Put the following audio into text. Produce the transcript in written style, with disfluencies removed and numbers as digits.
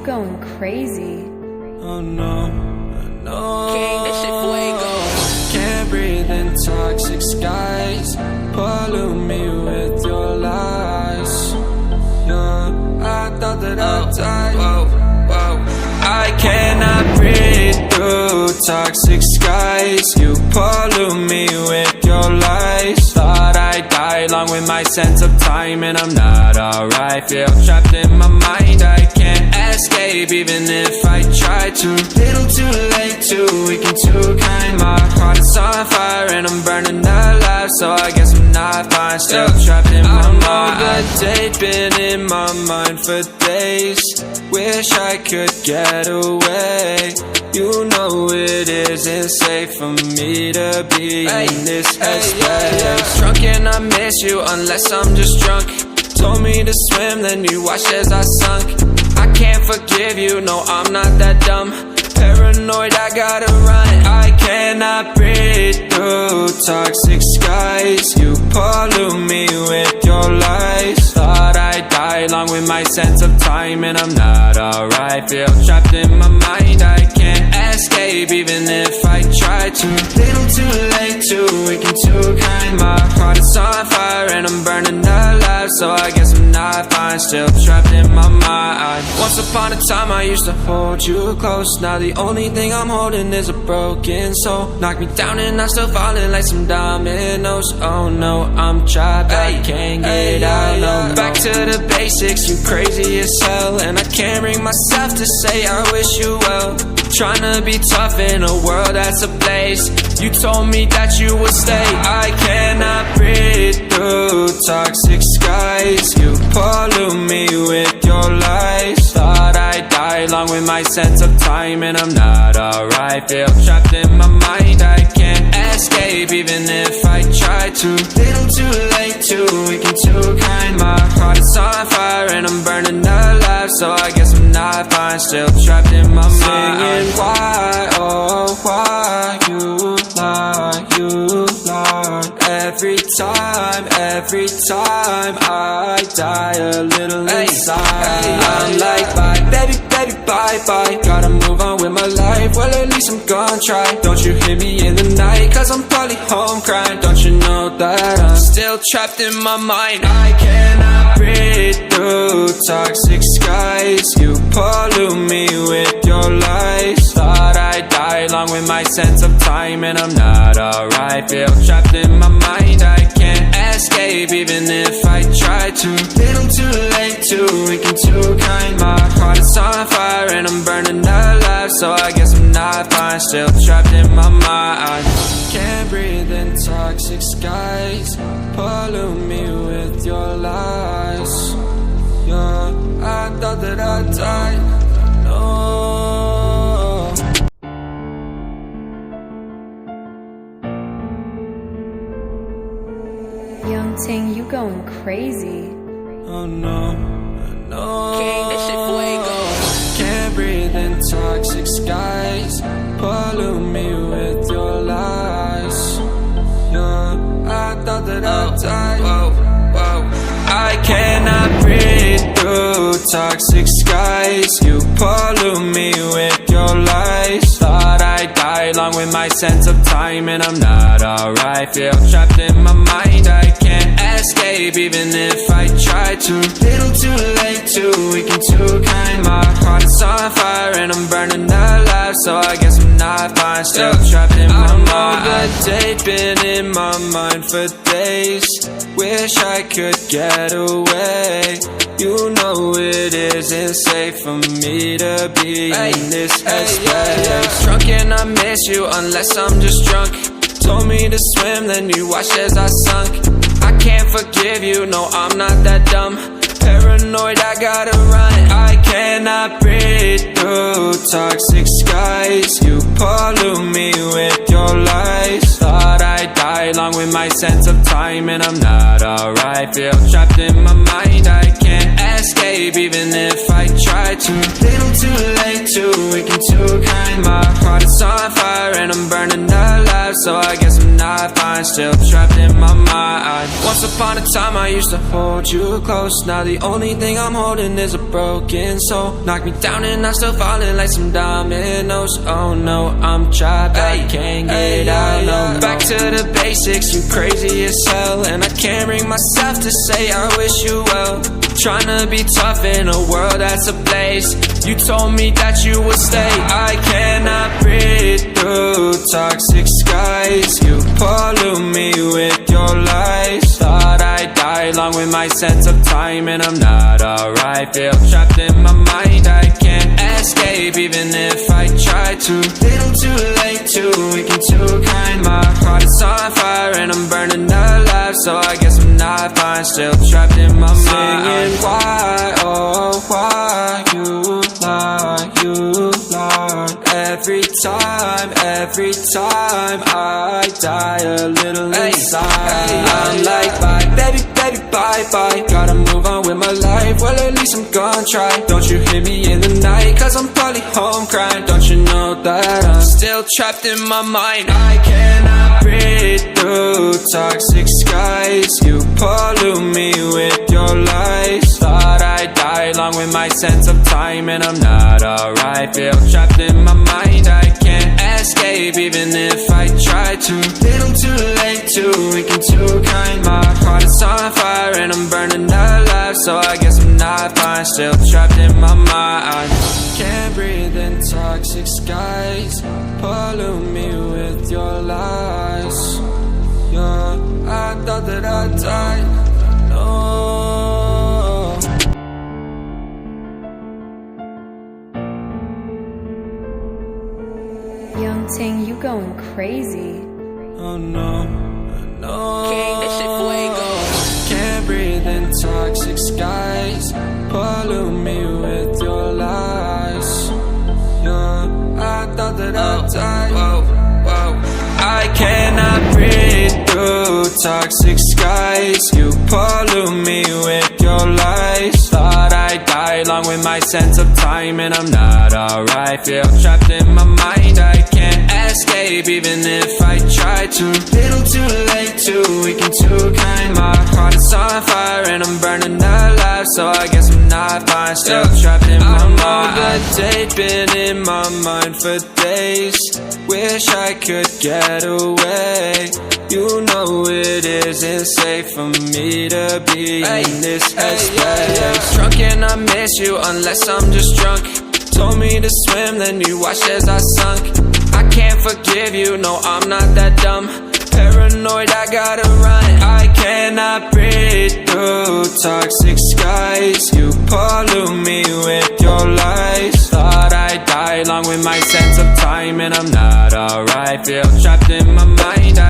you going crazy. Oh no, no. King, this shit fuego. Can't breathe in toxic skies. Pollute me with your lies. Yeah, I thought that I'd die. Whoa. I cannot breathe through toxic skies. You pollute me with your lies. Thought I'd die along with my sense of time, and I'm not alright. Feel trapped in my mind, I can't escape even if I try to. Little too late, too weak and too kind. My heart is on fire and I'm burning alive, so I guess I'm not fine. Still trapped in my mind. The date been in my mind for days. Wish I could get away. You know it isn't safe for me to be in this headspace. Drunk and I miss you unless I'm just drunk. Told me to swim, then you watched as I sunk. I can't forgive you, no I'm not that dumb. Paranoid, I gotta run. I cannot breathe through toxic skies. You pollute me with your lies. Thought I'd die along with my sense of time, and I'm not alright. Feel trapped in my mind, I can't escape even if I try to. Little too late, too weak and too kind. My heart is on fire and I'm burning alive, so I guess I'm not fine. Still trapped in my mind. Once upon a time I used to hold you close. Now the only thing I'm holding is a broken soul. Knock me down and I'm still falling like some dominoes. Oh no, I'm trapped, I can't get out, no. Back to the basics, you crazy as hell, and I can't bring myself to say I wish you well. Tryna be tough in a world that's ablaze. You told me that you would stay. I cannot breathe through toxic skies. You pollute me with your lies. Thought I'd die along with my sense of time, and I'm not alright. Feel trapped in my mind, I can't escape even if I try to. Little too late, too weak and too kind. My heart is on fire and I'm burning alive, so I guess I'm not fine. Still trapped in my mind. Why, oh why you lie, you lie. Every time I die a little inside. I'm like bye, baby, bye. Gotta move on with my life, well at least I'm gonna try. Don't you hear me in the night, cause I'm probably home crying. Don't you know that I'm still trapped in my mind. I cannot breathe through toxic skies. You pollute me with your lies. Thought I'd die along with my sense of time, and I'm not alright. Feel trapped in my mind, I can't escape even if I try to. Little too late, too weak and too kind. My heart is on fire and I'm burning alive, so I guess I'm not fine. Still trapped in my mind. Can't breathe in toxic skies. Pollute me with your lies. Yeah, I thought that I'd die. No. Young Ting, you going crazy. Oh no, no. King, this shit fuego. Can't breathe in toxic skies. Pollute me with your lies. Yeah, I thought that I'd die. Whoa. I cannot breathe through toxic skies. You pollute me with your lies. Thought I'd die along with my sense of time, and I'm not alright. Feel trapped in my mind, I can't escape even if I try to. Little too late, too weak and too kind. My heart is on fire and I'm burning alive, so I guess I'm not fine. Still trapped in my mind. The date been in my mind for days. Wish I could get away. You know it isn't safe for me to be in this headspace. Drunk and I miss you unless I'm just drunk. Told me to swim, then you watched as I sunk. I can't forgive you, no I'm not that dumb. Paranoid, I gotta run. I cannot breathe through toxic skies. You pollute me with your lies. Thought I die along with my sense of time, and I'm not alright. Feel trapped in my mind, I can't escape even if I try to. Little too late, too weak and too kind. My heart is on fire and I'm burning alive, so I guess I'm not fine. Still trapped in my mind. Once upon a time I used to hold you close. Now the only thing I'm holding is a broken soul. Knock me down and I'm still falling like some dominoes. Oh no, I'm trapped, I can't get out, no. Back to the basics, you crazy as hell, and I can't bring myself to say I wish you well. Tryna be tough in a world that's ablaze. You told me that you would stay. I cannot breathe through toxic skies. You pollute me with your lies. Thought I'd die along with my sense of time, and I'm not alright. Feel trapped in my mind, I can't escape even if I try to. Little too late, too weak and too kind. My heart is on fire and I'm burning alive, so I guess I'm not fine. Still trapped in my mind. Singing why, oh why you lie, you lie. Every time I die a little inside. I'm like bye, baby, bye, bye. Gotta move on with my life, well at least I'm gonna try. Don't you hit me in the night, cause I'm probably home crying. Don't you know that I'm still trapped in my mind. I cannot breathe through toxic skies. You pollute me with your lies. Thought I'd die along with my sense of time, and I'm not alright. Feel trapped in my mind, I can't escape even if I try to. Little too late, too weak and too kind. My heart is on fire and I'm burning alive, so I guess I'm not fine. Still trapped in my mind. Can't breathe in toxic skies. Pollute me with your lies. Yeah, I thought that I'd die. No. Young Ting, you going crazy. Oh no, no. King, this shit fuego. Can't breathe in toxic skies. Pollute me with your lies. Yeah, I thought that I'd die. I cannot breathe through toxic skies. You pollute me with your lies. Thought I'd die along with my sense of time, and I'm not alright. Feel trapped in my mind, I can't escape even if I try to. Little too late, too weak and too kind. My heart is on fire and I'm burning alive, so I guess I'm not fine. Still trapped in my mind. I'm over date, been in my mind for days. Wish I could get away. You know it isn't safe for me to be in this headspace. Drunk and I miss you unless I'm just drunk. Told me to swim, then you watched as I sunk. I can't forgive you, no I'm not that dumb. Paranoid, I gotta run. I cannot breathe through toxic skies. You pollute me with your lies. Thought I'd die along with my sense of time, and I'm not alright. Feel trapped in my mind.